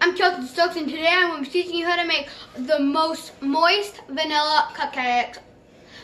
I'm Kelton Stokes, and today I'm going to be teaching you how to make the most moist vanilla cupcakes.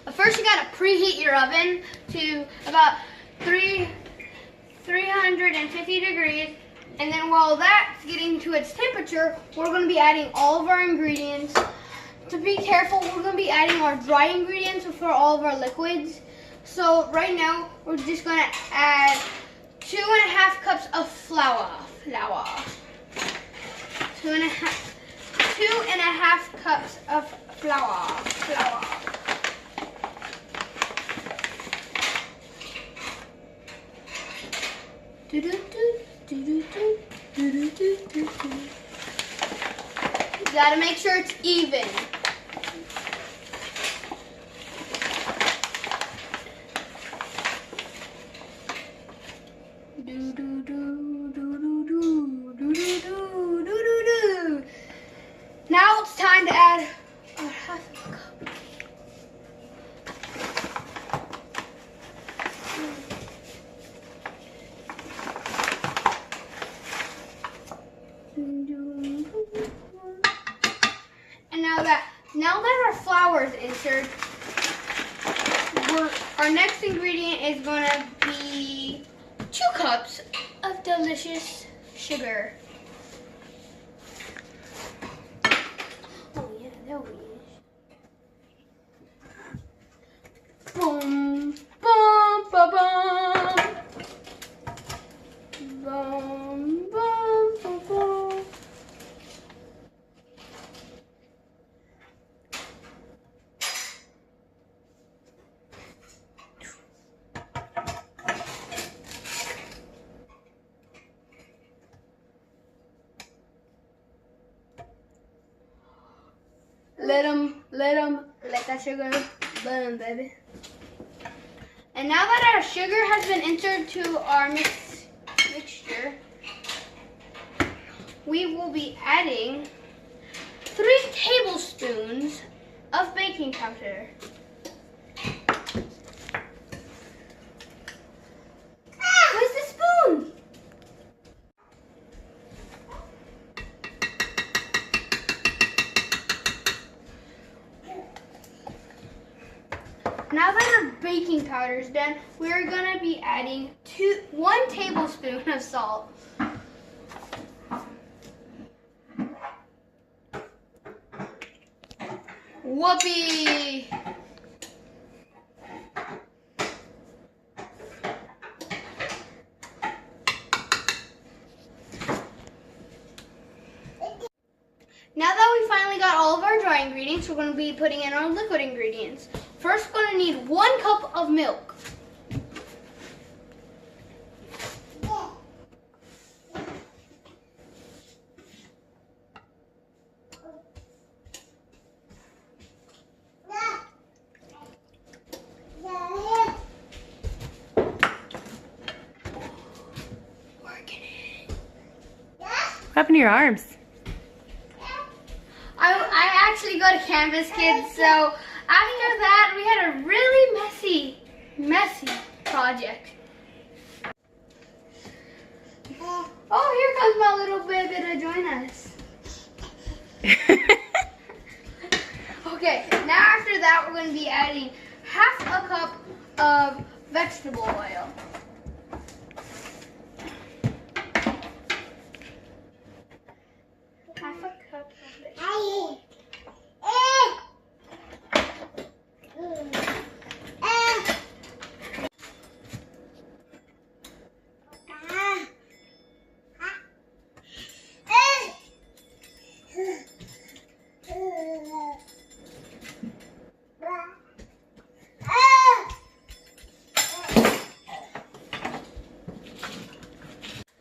But first you got to preheat your oven to about 350 degrees. And then while that's getting to its temperature, we're going to be adding all of our ingredients. To be careful, we're going to be adding our dry ingredients before all of our liquids. So right now, we're just going to add 2.5 cups of flour. 2.5 cups of flour. You gotta make sure it's even. Now it's time to add half a cup. And now that our flour is entered, our next ingredient is going to be 2 cups of delicious sugar. Oh yeah, there we is. Boom, boom, ba boom. Boom, boom, ba boom. Let that sugar burn, baby. And now that our sugar has been entered to our mixture, we will be adding 3 tablespoons of baking powder. Where's the spoon? Now that our baking powder is done, we're going to be adding 1 tablespoon of salt. Whoopee! Now that we finally got all of our dry ingredients, we're going to be putting in our liquid ingredients. First, we're going to need 1 cup of milk. What happened to your arms? I actually go to Canvas Kids, so after that we had a really messy project. Oh, here comes my little baby to join us. Okay, now after that we're going to be adding half a cup of vegetable oil. Half a cup of vegetable oil.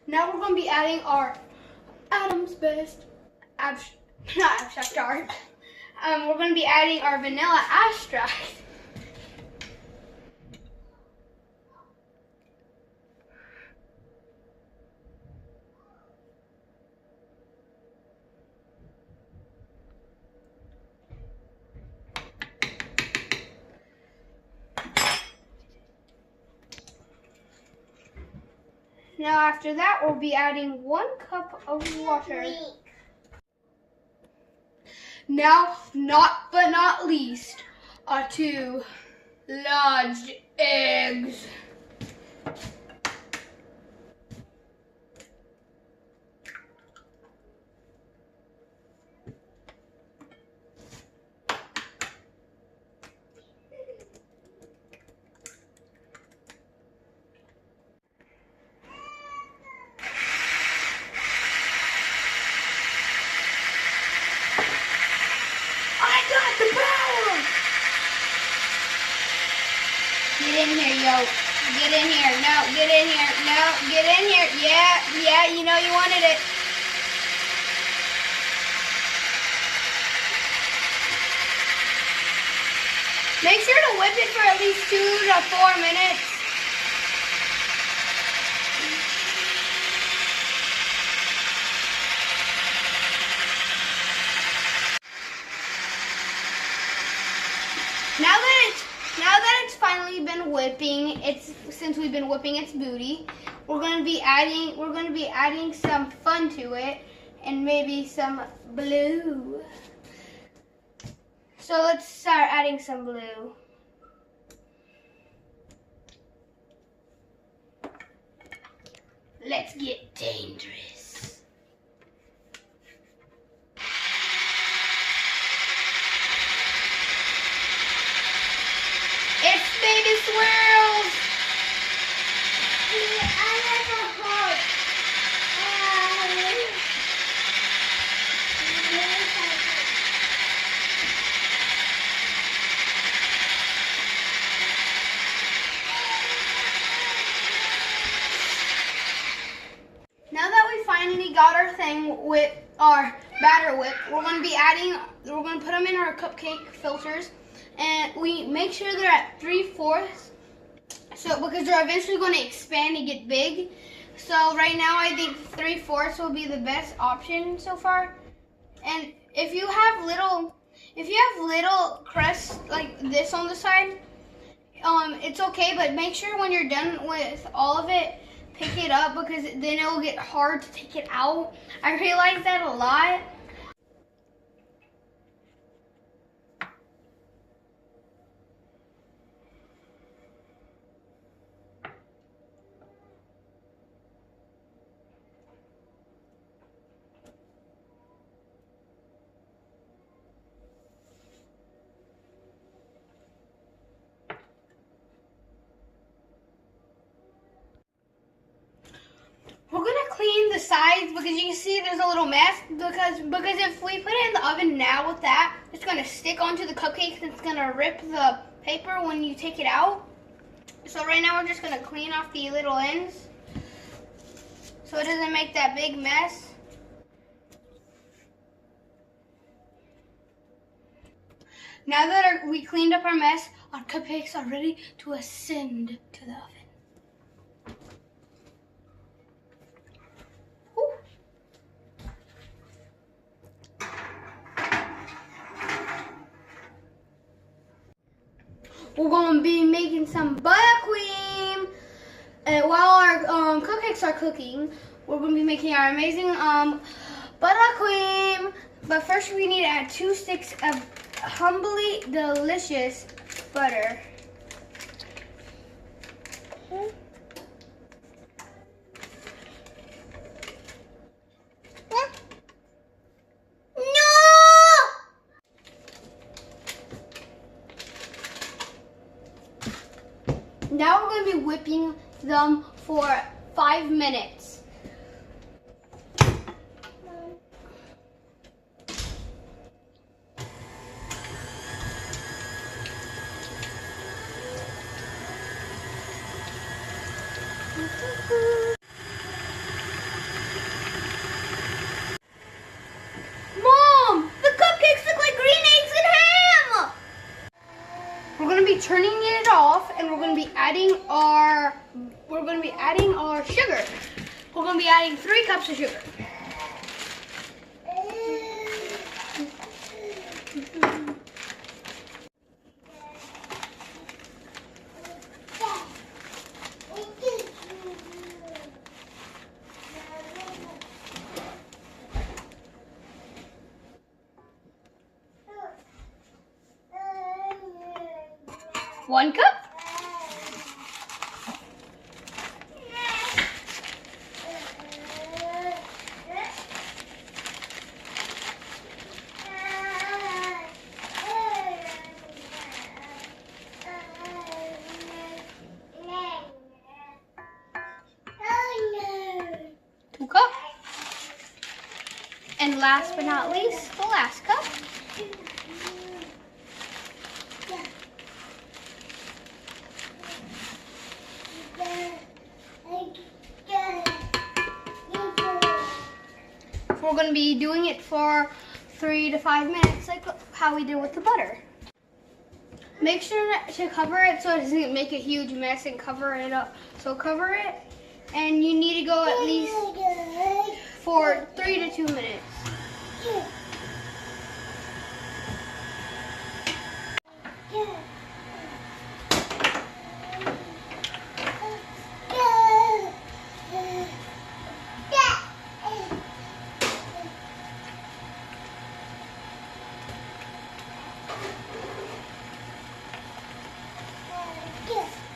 Now we're going to be adding our Adam's Best, not abstract art. We're going to be adding our vanilla extract. Now after that, we'll be adding 1 cup of water. Now, not least, are 2 large eggs. I got the power! Get in here, yo. Get in here. No, get in here. No, get in here. Yeah, you know you wanted it. Make sure to whip it for at least 2 to 4 minutes. Now that it's finally been whipping, since we've been whipping its booty, we're gonna be adding some fun to it and maybe some blue. So let's start adding some blue. Let's get dangerous. It's baby swirls. I have a heart. Now that we finally got our thing with our batter whip, we're going to put them in our cupcake filters, and we make sure they're at 3/4, so because they're eventually going to expand and get big. So right now I think 3/4 will be the best option so far. And if you have little crusts like this on the side, it's okay, but make sure when you're done with all of it, pick it up, because then it will get hard to take it out. I realize that a lot. We're gonna clean the sides because you can see there's a little mess, because if we put it in the oven now with that, it's gonna stick onto the cupcakes and it's gonna rip the paper when you take it out. So right now we're just gonna clean off the little ends so it doesn't make that big mess. Now that we cleaned up our mess, our cupcakes are ready to ascend to the oven. We're going to be making some buttercream. And while our cupcakes are cooking, we're going to be making our amazing buttercream. But first we need to add 2 sticks of humbly delicious butter. Okay. Now we're going to be whipping them for 5 minutes. Mom, the cupcakes look like green eggs and ham! We're going to be turning it off, and we're going to be adding our sugar. We're going to be adding 3 cups of sugar. 1 cup. And last but not least, the last cup. We're going to be doing it for 3 to 5 minutes, like how we did with the butter. Make sure to cover it so it doesn't make a huge mess, and cover it up. So cover it, and you need to go at least for 3 to 2 minutes.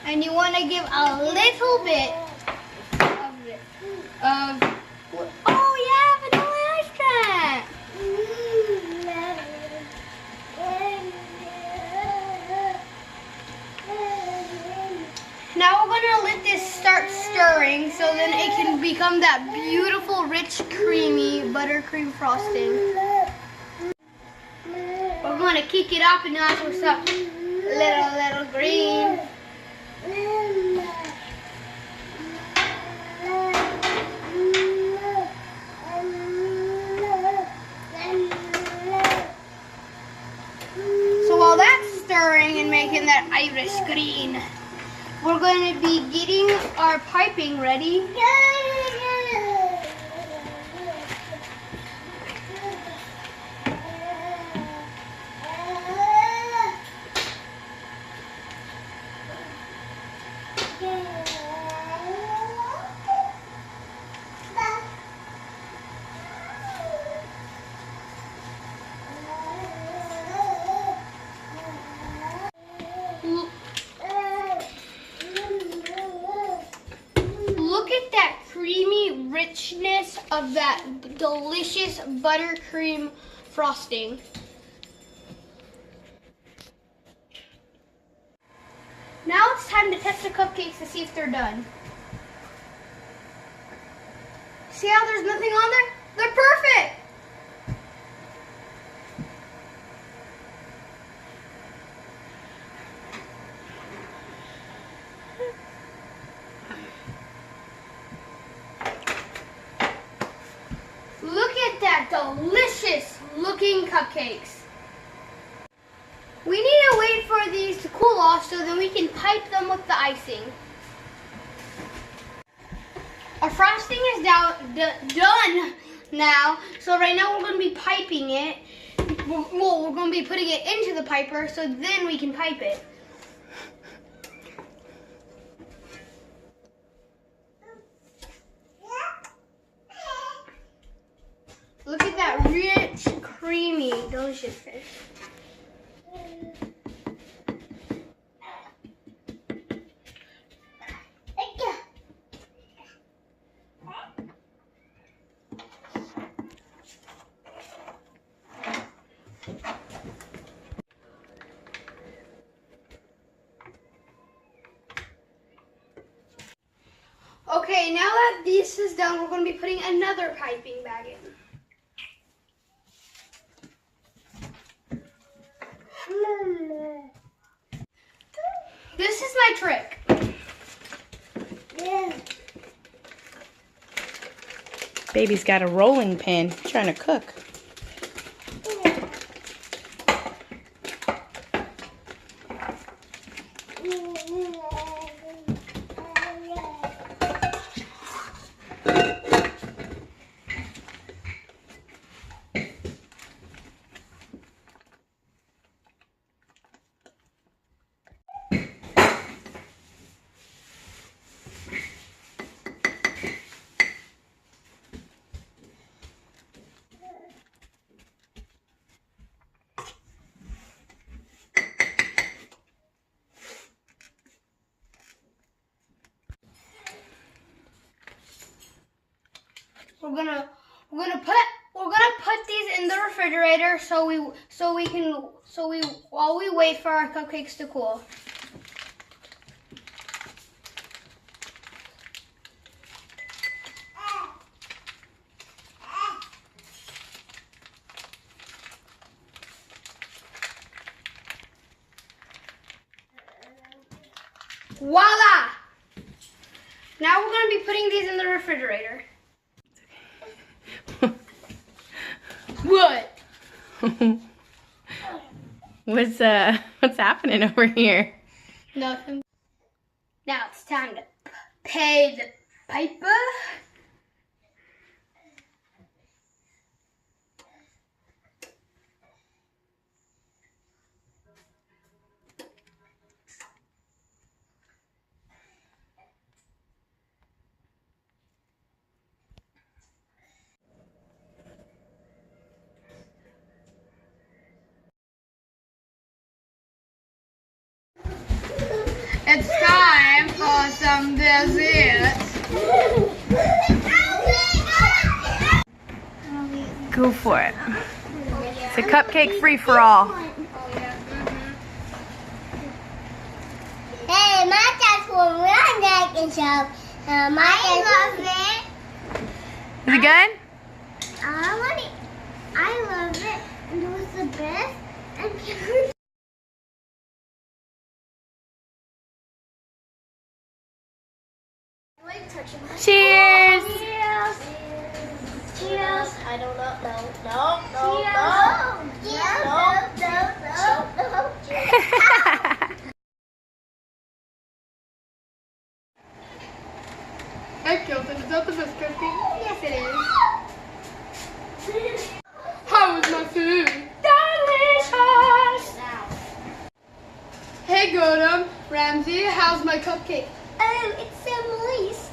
And you want to give a little bit of oh yeah, vanilla extract. Now we're going to let this start stirring so then it can become that beautiful, rich, creamy buttercream frosting. We're going to kick it up a notch with some little green. So while that's stirring and making that Irish green, we're going to be getting our piping ready. Look at that creamy richness of that delicious buttercream frosting. Now it's time to test the cupcakes to see if they're done. See how there's nothing on there? They're perfect! Look at that delicious looking cupcakes. We need to wait for these to cool off so then we can pipe them with the icing. Our frosting is done now, so right now we're going to be piping it. Well, we're going to be putting it into the piper so then we can pipe it. Look at that rich, creamy, delicious fish. Okay, now that this is done, we're going to be putting another piping bag in. This is my trick. Baby's got a rolling pin trying to cook. we're gonna put these in the refrigerator while we wait for our cupcakes to cool. Voila! Now we're going to be putting these in the refrigerator. What? What's happening over here? Nothing. Now it's time to pay the piper. It's time for some dessert. Go for it. It's a cupcake free for all. Hey, my dad's one real neck and show. I love it. Is it good? I love it. And it was the best. And Cheers! Cheers. Cheers. I don't know. No. Hey, Kelton, is that the best cookie? Yes, it is. How was my food? Delicious! Hey, Godam, Ramsey, how's my cupcake? Oh, it's so moist.